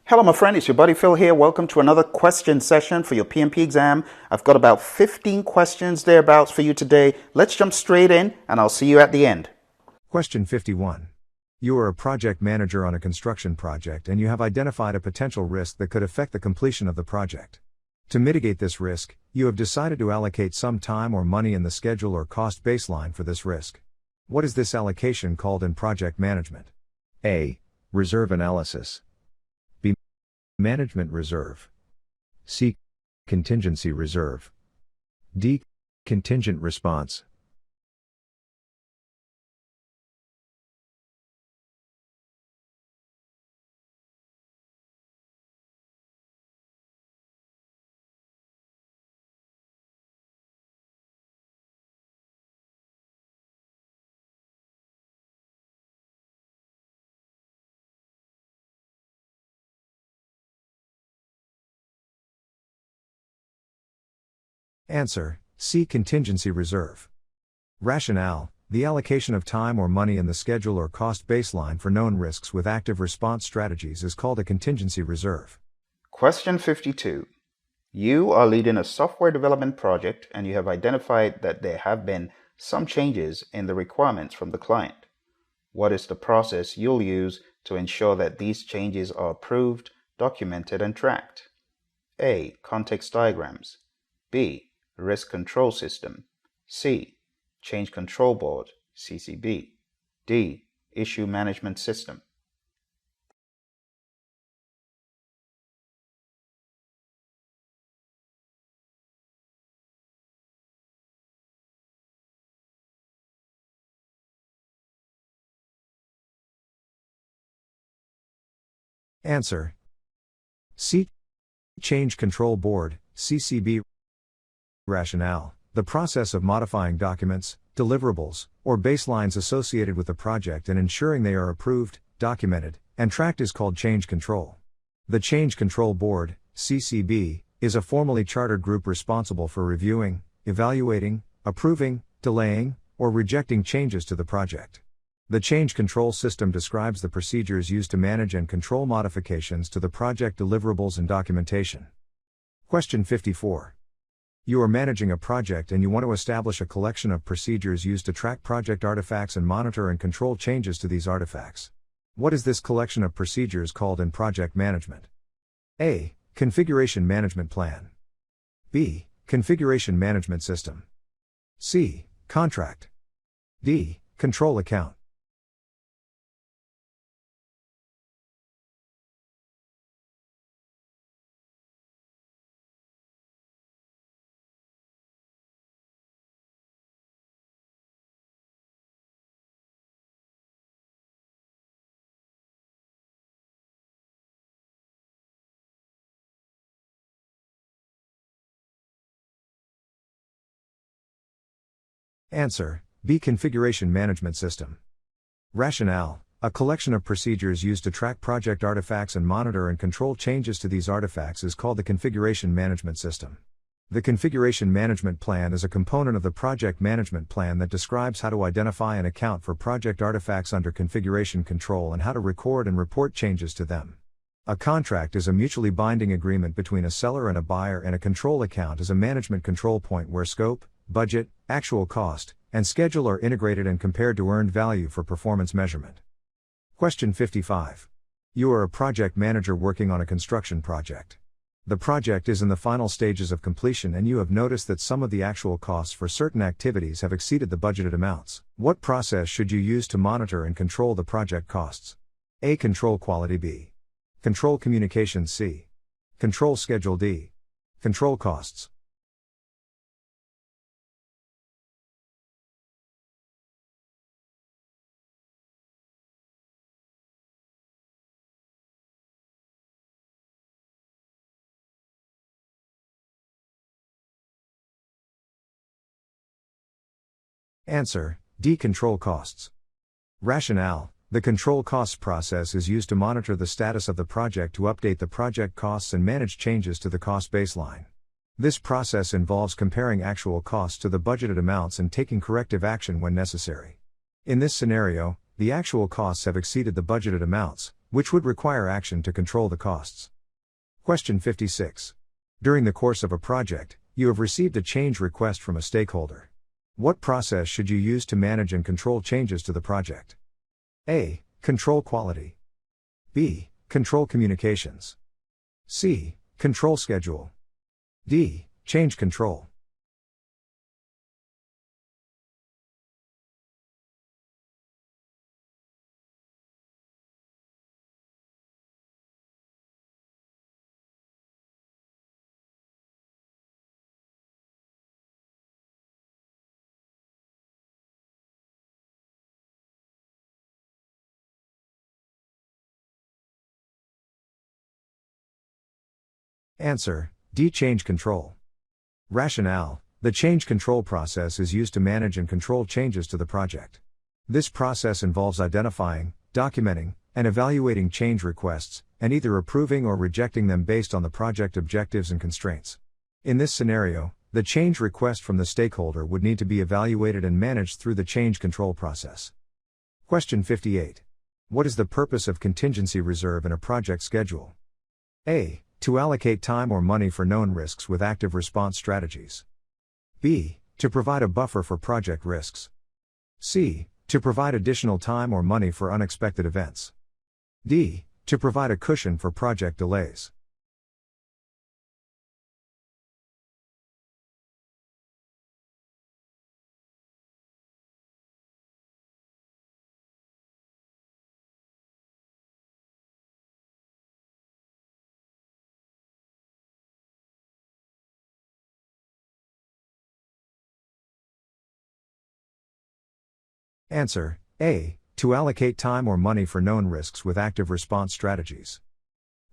Hello, my friend. It's your buddy Phil here. Welcome to another question session for your PMP exam. I've got about 15 questions thereabouts for you today. Let's jump straight in, and I'll see you at the end. Question 51. You are a project manager on a construction project and you have identified a potential risk that could affect the completion of the project. To mitigate this risk, you have decided to allocate some time or money in the schedule or cost baseline for this risk. What is this allocation called in project management? A. Reserve analysis. B. Management reserve. C. Contingency reserve. D. Contingent response. Answer: C. Contingency reserve. Rationale: the allocation of time or money in the schedule or cost baseline for known risks with active response strategies is called a contingency reserve. Question 52. You are leading a software development project and you have identified that there have been some changes in the requirements from the client. What is the process you'll use to ensure that these changes are approved, documented, and tracked? A. Context diagrams. B. Risk control system. C. Change control board, CCB. D. Issue management system. Answer: C. Change control board, CCB. Rationale: the process of modifying documents, deliverables, or baselines associated with the project and ensuring they are approved, documented, and tracked is called change control. The Change Control Board, CCB, is a formally chartered group responsible for reviewing, evaluating, approving, delaying, or rejecting changes to the project. The change control system describes the procedures used to manage and control modifications to the project deliverables and documentation. Question 54. You are managing a project and you want to establish a collection of procedures used to track project artifacts and monitor and control changes to these artifacts. What is this collection of procedures called in project management? A. Configuration management plan. B. Configuration management system. C. Contract. D. Control account. Answer: B. Configuration management system. Rationale: a collection of procedures used to track project artifacts and monitor and control changes to these artifacts is called the configuration management system. The configuration management plan is a component of the project management plan that describes how to identify and account for project artifacts under configuration control and how to record and report changes to them. A contract is a mutually binding agreement between a seller and a buyer, and a control account is a management control point where scope, budget, actual cost, and schedule are integrated and compared to earned value for performance measurement. Question 55. You are a project manager working on a construction project. The project is in the final stages of completion and you have noticed that some of the actual costs for certain activities have exceeded the budgeted amounts. What process should you use to monitor and control the project costs? A. Control quality. B. Control communications. C. Control schedule. D. Control costs. Answer: D. Control costs. Rationale: the control costs process is used to monitor the status of the project, to update the project costs and manage changes to the cost baseline. This process involves comparing actual costs to the budgeted amounts and taking corrective action when necessary. In this scenario, the actual costs have exceeded the budgeted amounts, which would require action to control the costs. Question 56. During the course of a project, you have received a change request from a stakeholder. What process should you use to manage and control changes to the project? A. Control quality. B. Control communications. C. Control schedule. D. Change control. Answer: D. Change control. Rationale: the change control process is used to manage and control changes to the project. This process involves identifying, documenting, and evaluating change requests, and either approving or rejecting them based on the project objectives and constraints. In this scenario, the change request from the stakeholder would need to be evaluated and managed through the change control process. Question 58. What is the purpose of contingency reserve in a project schedule? A. To allocate time or money for known risks with active response strategies. B. To provide a buffer for project risks. C. To provide additional time or money for unexpected events. D. To provide a cushion for project delays. Answer: A. To allocate time or money for known risks with active response strategies.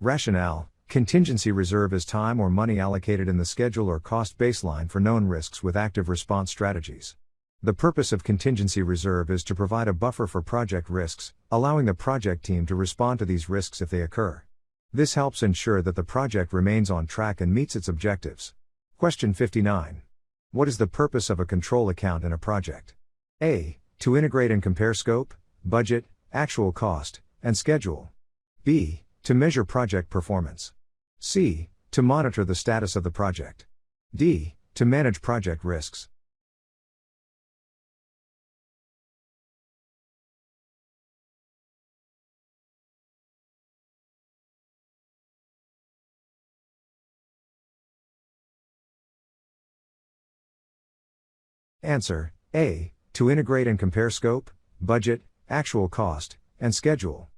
Rationale: contingency reserve is time or money allocated in the schedule or cost baseline for known risks with active response strategies. The purpose of contingency reserve is to provide a buffer for project risks, allowing the project team to respond to these risks if they occur. This helps ensure that the project remains on track and meets its objectives. Question 59. What is the purpose of a control account in a project? A. To integrate and compare scope, budget, actual cost, and schedule. B. To measure project performance. C. To monitor the status of the project. D. To manage project risks. Answer: A. To integrate and compare scope, budget, actual cost, and schedule.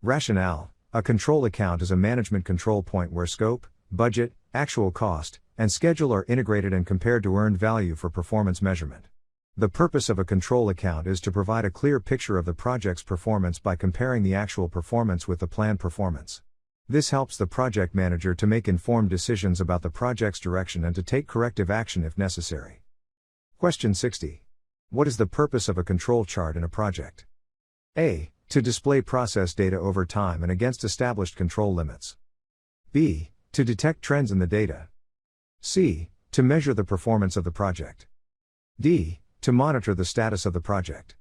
Rationale: a control account is a management control point where scope, budget, actual cost, and schedule are integrated and compared to earned value for performance measurement. The purpose of a control account is to provide a clear picture of the project's performance by comparing the actual performance with the planned performance. This helps the project manager to make informed decisions about the project's direction and to take corrective action if necessary. Question 60. What is the purpose of a control chart in a project? A. To display process data over time and against established control limits. B. To detect trends in the data. C. To measure the performance of the project. D. To monitor the status of the project.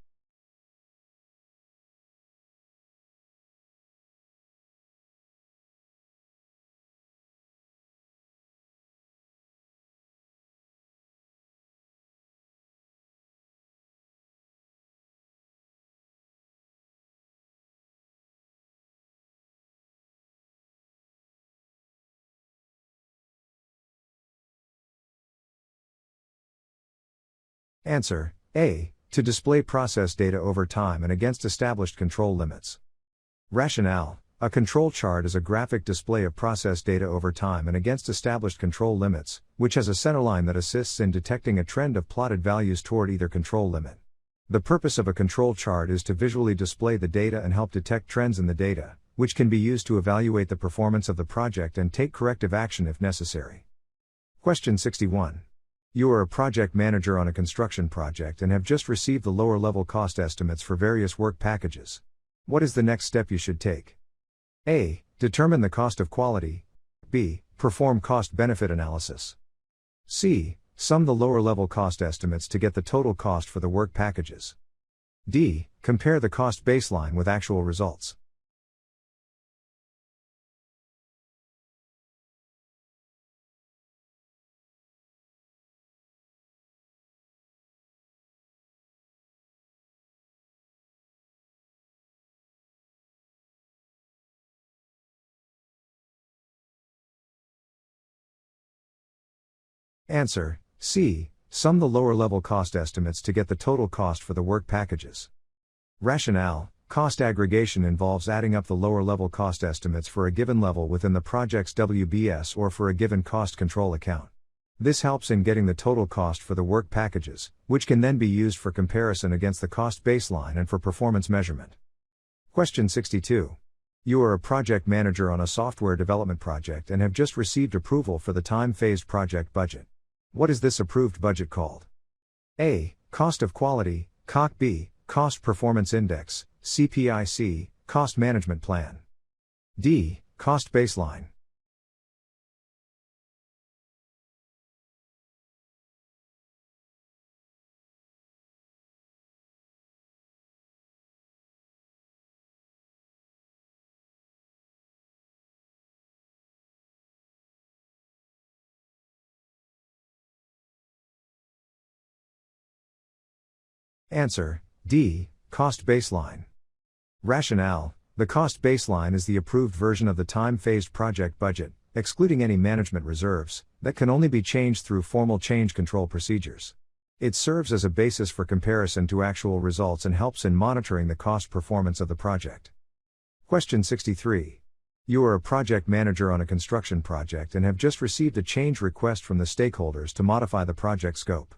Answer: A. To display process data over time and against established control limits. Rationale: a control chart is a graphic display of process data over time and against established control limits, which has a centerline that assists in detecting a trend of plotted values toward either control limit. The purpose of a control chart is to visually display the data and help detect trends in the data, which can be used to evaluate the performance of the project and take corrective action if necessary. Question 61. You are a project manager on a construction project and have just received the lower-level cost estimates for various work packages. What is the next step you should take? A. Determine the cost of quality. B. Perform cost-benefit analysis. C. Sum the lower-level cost estimates to get the total cost for the work packages. D. Compare the cost baseline with actual results. Answer: C. Sum the lower level cost estimates to get the total cost for the work packages. Rationale: cost aggregation involves adding up the lower level cost estimates for a given level within the project's WBS or for a given cost control account. This helps in getting the total cost for the work packages, which can then be used for comparison against the cost baseline and for performance measurement. Question 62. You are a project manager on a software development project and have just received approval for the time-phased project budget. What is this approved budget called? A. Cost of quality, COQ. B. Cost Performance Index, CPIC, Cost Management Plan. D. Cost Baseline. Answer: D. Cost Baseline. Rationale: the cost baseline is the approved version of the time-phased project budget, excluding any management reserves, that can only be changed through formal change control procedures. It serves as a basis for comparison to actual results and helps in monitoring the cost performance of the project. Question 63. You are a project manager on a construction project and have just received a change request from the stakeholders to modify the project scope.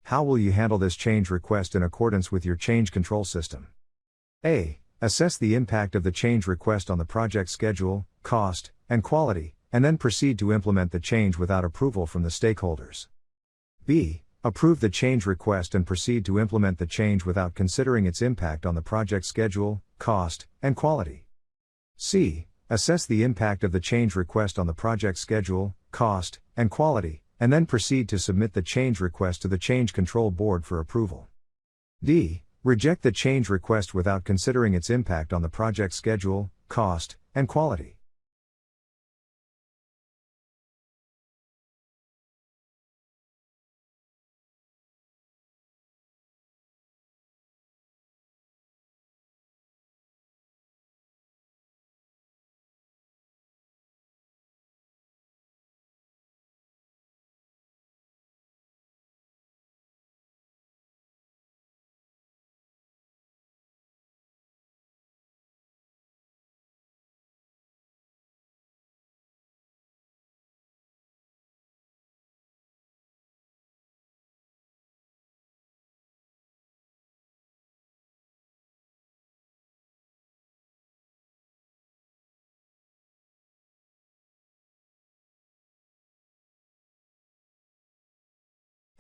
How will you handle this change request in accordance with your change control system? A. Assess the impact of the change request on the project schedule, cost, and quality, and then proceed to implement the change without approval from the stakeholders. B. Approve the change request and proceed to implement the change without considering its impact on the project schedule, cost, and quality. C. Assess the impact of the change request on the project schedule, cost, and quality, and then proceed to submit the change request to the Change Control Board for approval. D. Reject the change request without considering its impact on the project schedule, cost, and quality.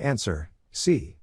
Answer: C.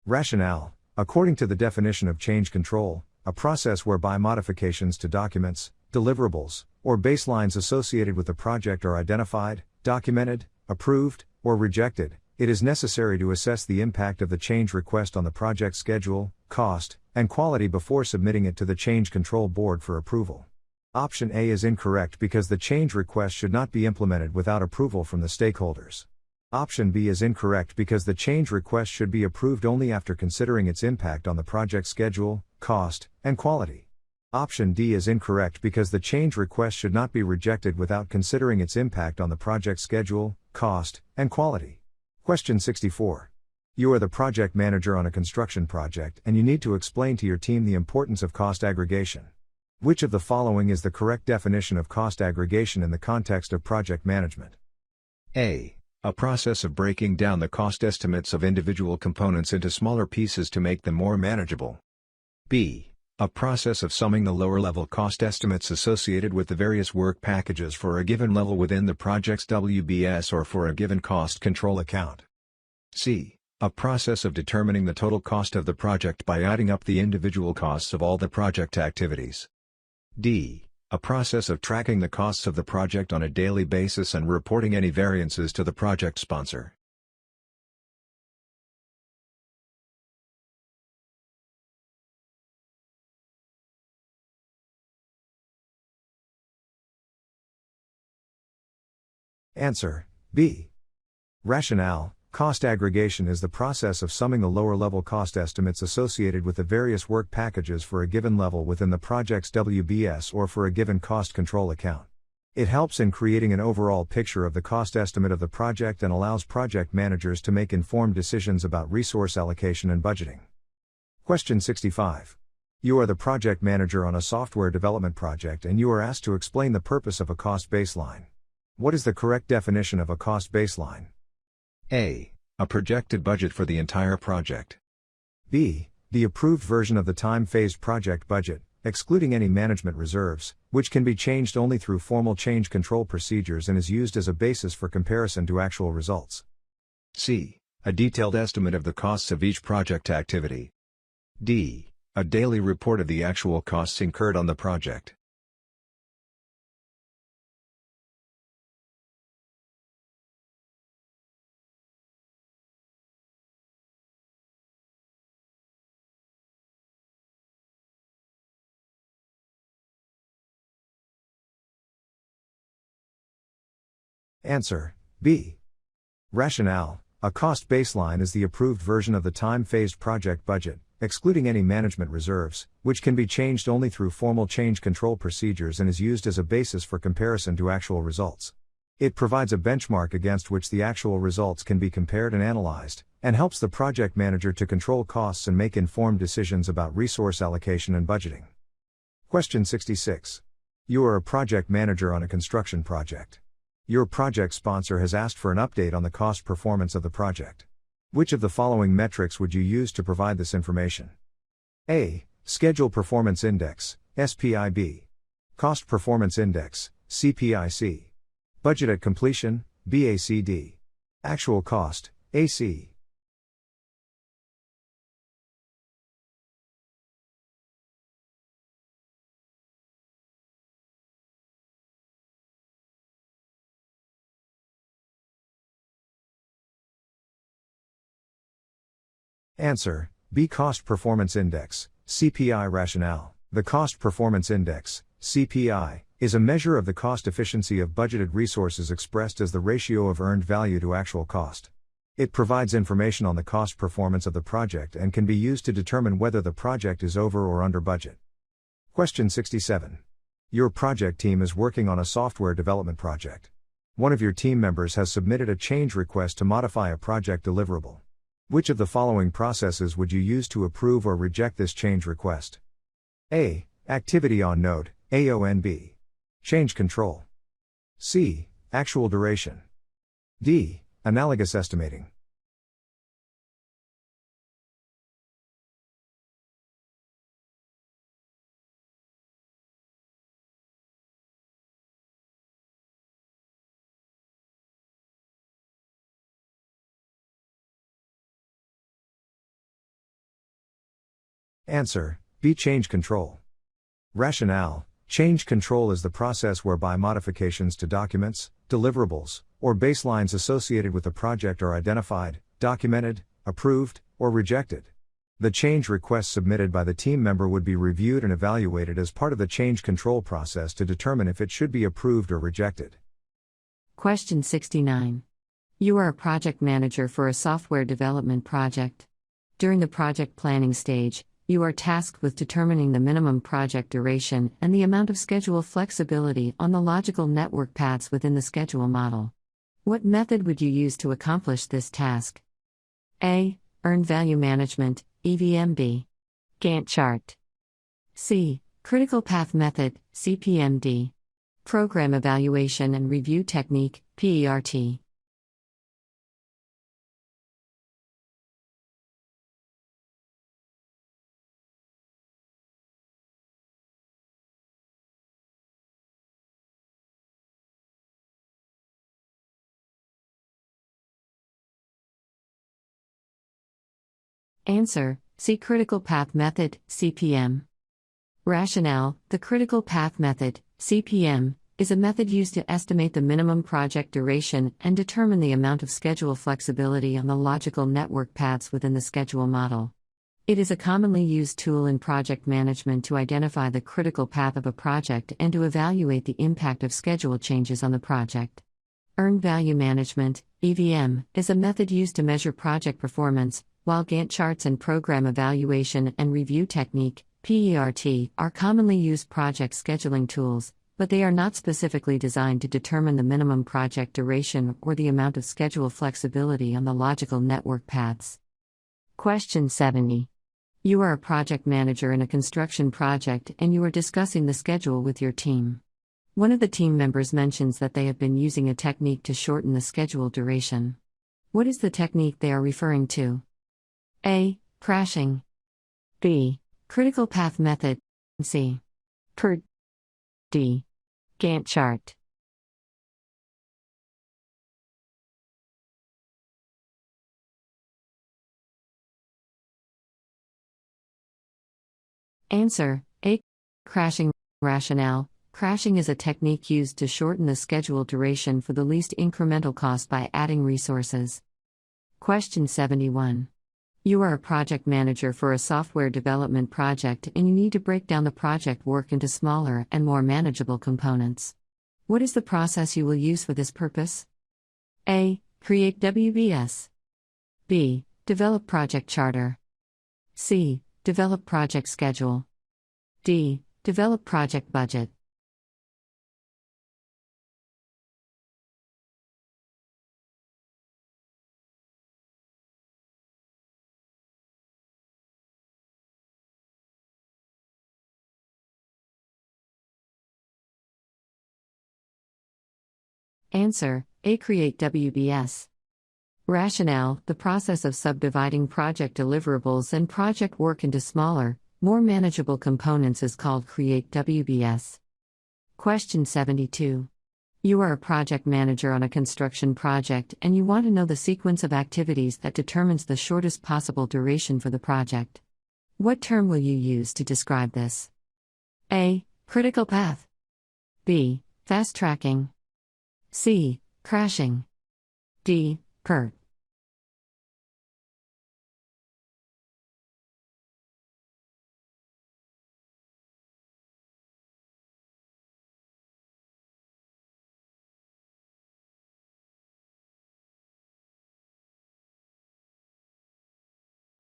Rationale: according to the definition of change control, a process whereby modifications to documents, deliverables, or baselines associated with the project are identified, documented, approved, or rejected. It is necessary to assess the impact of the change request on the project schedule, cost, and quality before submitting it to the Change Control Board for approval. Option A is incorrect because the change request should not be implemented without approval from the stakeholders. Option B is incorrect because the change request should be approved only after considering its impact on the project schedule, cost, and quality. Option D is incorrect because the change request should not be rejected without considering its impact on the project schedule, cost, and quality. Question 64. You are the project manager on a construction project and you need to explain to your team the importance of cost aggregation. Which of the following is the correct definition of cost aggregation in the context of project management? A. A process of breaking down the cost estimates of individual components into smaller pieces to make them more manageable. B. A process of summing the lower-level cost estimates associated with the various work packages for a given level within the project's WBS or for a given cost control account. C. A process of determining the total cost of the project by adding up the individual costs of all the project activities. D. A process of tracking the costs of the project on a daily basis and reporting any variances to the project sponsor. Answer: B. Rationale: cost aggregation is the process of summing the lower-level cost estimates associated with the various work packages for a given level within the project's WBS or for a given cost control account. It helps in creating an overall picture of the cost estimate of the project and allows project managers to make informed decisions about resource allocation and budgeting. Question 65. You are the project manager on a software development project and you are asked to explain the purpose of a cost baseline. What is the correct definition of a cost baseline? A. A projected budget for the entire project. B. The approved version of the time-phased project budget, excluding any management reserves, which can be changed only through formal change control procedures and is used as a basis for comparison to actual results. C. A detailed estimate of the costs of each project activity. D. A daily report of the actual costs incurred on the project. Answer: B. Rationale: a cost baseline is the approved version of the time-phased project budget, excluding any management reserves, which can be changed only through formal change control procedures and is used as a basis for comparison to actual results. It provides a benchmark against which the actual results can be compared and analyzed, and helps the project manager to control costs and make informed decisions about resource allocation and budgeting. Question 66. You are a project manager on a construction project. Your project sponsor has asked for an update on the cost performance of the project. Which of the following metrics would you use to provide this information? A. Schedule Performance Index, SPIB. Cost Performance Index, CPIC. Budget at Completion, BACD. Actual Cost, AC. Answer: B. Cost Performance Index, CPI. Rationale: the Cost Performance Index, CPI, is a measure of the cost efficiency of budgeted resources expressed as the ratio of earned value to actual cost. It provides information on the cost performance of the project and can be used to determine whether the project is over or under budget. Question 67. Your project team is working on a software development project. One of your team members has submitted a change request to modify a project deliverable. Which of the following processes would you use to approve or reject this change request? A. Activity on node, AONB. Change control. C. Actual duration. D. Analogous estimating. Answer: B. Change control. Rationale: change control is the process whereby modifications to documents, deliverables, or baselines associated with the project are identified, documented, approved, or rejected. The change request submitted by the team member would be reviewed and evaluated as part of the change control process to determine if it should be approved or rejected. Question 69. You are a project manager for a software development project. During the project planning stage, you are tasked with determining the minimum project duration and the amount of schedule flexibility on the logical network paths within the schedule model. What method would you use to accomplish this task? A. Earned Value Management, EVMB. Gantt chart. C. Critical Path Method, CPMD. Program Evaluation and Review Technique, PERT. Answer: C. Critical Path Method, CPM. Rationale: the Critical Path Method, CPM, is a method used to estimate the minimum project duration and determine the amount of schedule flexibility on the logical network paths within the schedule model. It is a commonly used tool in project management to identify the critical path of a project and to evaluate the impact of schedule changes on the project. Earned Value Management, EVM, is a method used to measure project performance, while Gantt charts and Program Evaluation and Review Technique, PERT, are commonly used project scheduling tools. but they are not specifically designed to determine the minimum project duration or the amount of schedule flexibility on the logical network paths. Question 70. You are a project manager in a construction project and you are discussing the schedule with your team. One of the team members mentions that they have been using a technique to shorten the schedule duration. What is the technique they are referring to? A. Crashing. B. Critical path method. C. PERT. D. Gantt chart. Answer: A. Crashing. Rationale: crashing is a technique used to shorten the schedule duration for the least incremental cost by adding resources. Question 71. You are a project manager for a software development project and you need to break down the project work into smaller and more manageable components. What is the process you will use for this purpose? A. Create WBS. B. Develop project charter. C. Develop project schedule. D. Develop project budget. Answer: A. Create WBS. Rationale: the process of subdividing project deliverables and project work into smaller, more manageable components is called Create WBS. Question 72. You are a project manager on a construction project and you want to know the sequence of activities that determines the shortest possible duration for the project. What term will you use to describe this? A. Critical path. B. Fast tracking. C. Crashing. D. PERT.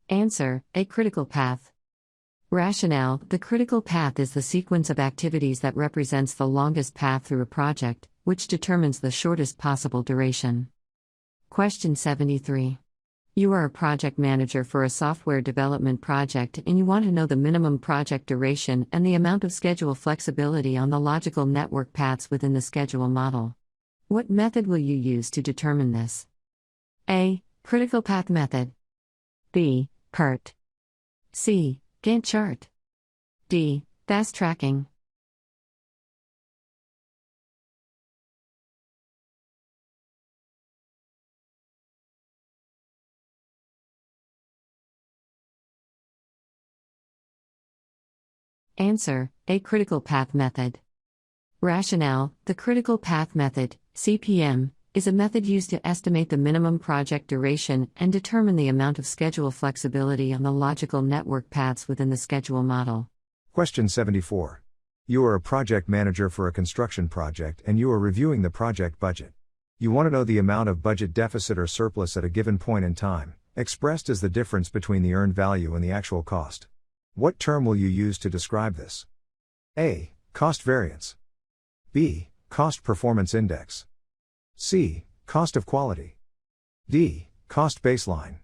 Answer: A. Critical path. Rationale: the critical path is the sequence of activities that represents the longest path through a project, which determines the shortest possible duration. Question 73. You are a project manager for a software development project and you want to know the minimum project duration and the amount of schedule flexibility on the logical network paths within the schedule model. What method will you use to determine this? A. Critical path method. B. PERT. C. Gantt chart. D. Fast tracking. Answer: A. Critical path method. Rationale: the critical path method, CPM, is a method used to estimate the minimum project duration and determine the amount of schedule flexibility on the logical network paths within the schedule model. Question 74. You are a project manager for a construction project and you are reviewing the project budget. You want to know the amount of budget deficit or surplus at a given point in time, expressed as the difference between the earned value and the actual cost. What term will you use to describe this? A. Cost variance. B. Cost performance index. C. Cost of quality. D. Cost baseline.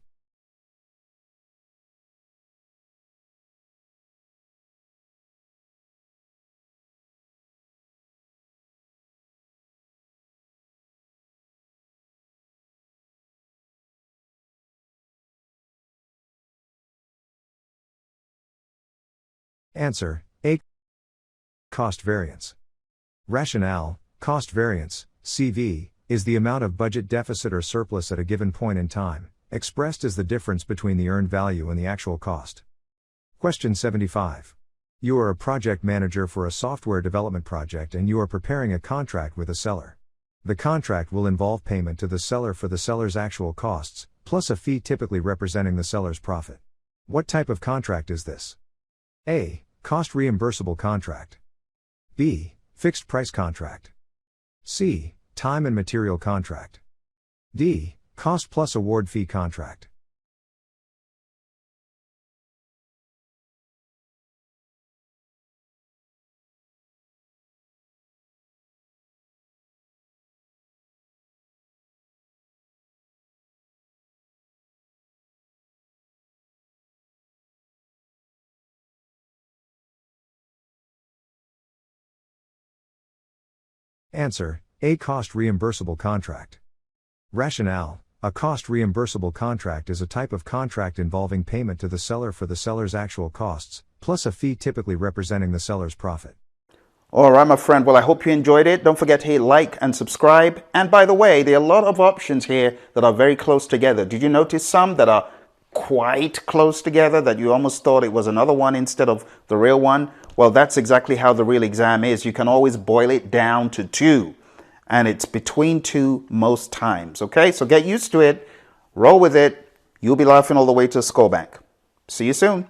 Answer: A. Cost variance. Rationale: cost variance, CV, is the amount of budget deficit or surplus at a given point in time, expressed as the difference between the earned value and the actual cost. Question 75. You are a project manager for a software development project and you are preparing a contract with a seller. The contract will involve payment to the seller for the seller's actual costs, plus a fee typically representing the seller's profit. What type of contract is this? A. Cost reimbursable contract. B. Fixed price contract. C. Time and material contract. D. Cost plus award fee contract. Answer: A cost reimbursable contract. Rationale: a cost reimbursable contract is a type of contract involving payment to the seller for the seller's actual costs, plus a fee typically representing the seller's profit. All right, my friend. Well, I hope you enjoyed it. Don't forget to hit like and subscribe. And by the way, there are a lot of options here that are very close together. Did you notice some that are quite close together that you almost thought it was another one instead of the real one? Well, that's exactly how the real exam is. You can always boil it down to two, and it's between two most times. Okay, so get used to it, roll with it. You'll be laughing all the way to the score bank. See you soon.